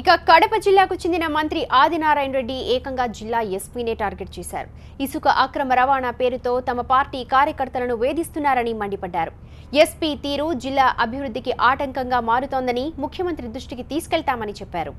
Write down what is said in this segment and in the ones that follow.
ఇక కడప జిల్లాకు చెందిన మంత్రి ఆదినారాయణ రెడ్డి ఏకంగా జిల్లా ఎస్పీనే టార్గెట్ చేశారు. ఇసుక అక్రమ రవాణా పేరుతో తమ పార్టీ కార్యకర్తలను వేధిస్తున్నారని మండిపడ్డారు. ఎస్పీ తీరు జిల్లా అభివృద్ధికి ఆటంకంగా మారుతోందని ముఖ్యమంత్రి దృష్టికి తీసుకెళ్తామని చెప్పారు.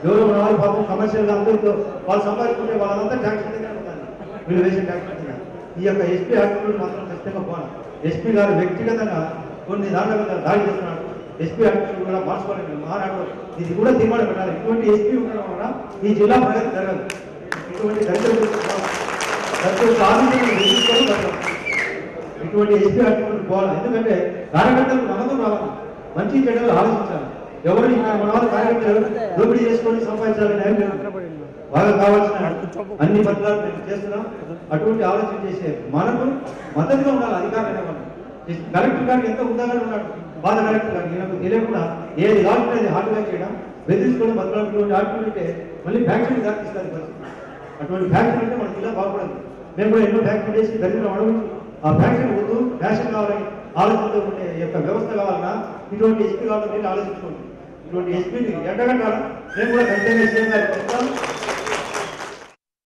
ఎవరో మన వాళ్ళు పాపం కమర్షియల్గా అందరితో వాళ్ళు సంపాదించుకుంటే వాళ్ళంతా ట్యాక్స్ ఉంటారు, వీళ్ళు వేసే ట్యాక్స్ కట్టినారు. ఈ యొక్క ఎస్పీ యాక్టివిటీ మాత్రం ఖచ్చితంగా పోను. ఎస్పీ గారు వ్యక్తిగతంగా కొన్ని దాంట్లో దాడి చేస్తున్నాడు. ఎస్పీ యాక్టివిటీ కూడా మార్చుకోవాలి. మానాడు ఇది కూడా తీర్మానం పెట్టాలి. ఇటువంటి ఎస్పీ ఉండడం వల్ల ఈ జిల్లా ప్రగతి జరగదు. ఇటువంటి దళితులు ఇటువంటి ఎస్పీ యాక్టివిటీ పోవాలి. ఎందుకంటే కార్యకర్తలకు నమ్మకం రావాలి, మంచి చెడ్డలు ఆలోచించాలి. ఎవరు ఇక్కడ మన వాళ్ళు కార్యకర్తలు దోపిడీ చేసుకొని సంపాదించాలని బాగా కావాల్సిన అన్ని పత్రాలు మేము చేస్తున్నాం. అటువంటి ఆలోచన చేసే మనకు మద్దతుగా ఉండాలి. అధికారులు కలెక్టర్ గారికి ఎంత ఉందాలని ఉన్నాడు. బాధ కలెక్టర్ గారికి నాకు తెలియకుండా ఏది ఆర్డర్ అది హార్డ్గా చేయడం, బెదిరించుకోవడం, బతలాడుకునే ఆర్డర్ ఉంటే మళ్ళీ ఫ్యాక్టరీ దాటిస్తారు పరిస్థితి. అటువంటి ఫ్యాక్టరీ ఉంటే మన జిల్లా బాగుపడదు. మేము కూడా ఎన్నో ఫ్యాక్టరీ చేసి దళితులు అడగచ్చు. ఆ ఫ్యాక్టరీ వద్దు, ఫ్యాషన్ కావాలని ఆలోచనతో ఉండే యొక్క వ్యవస్థ కావాలన్నా ఇటువంటి ఎస్పీ కావాలని ఆలోచించుకోండి. ఇటువంటి ఎస్పీని ఎండగంటారు. మేము కూడా ఖచ్చితంగా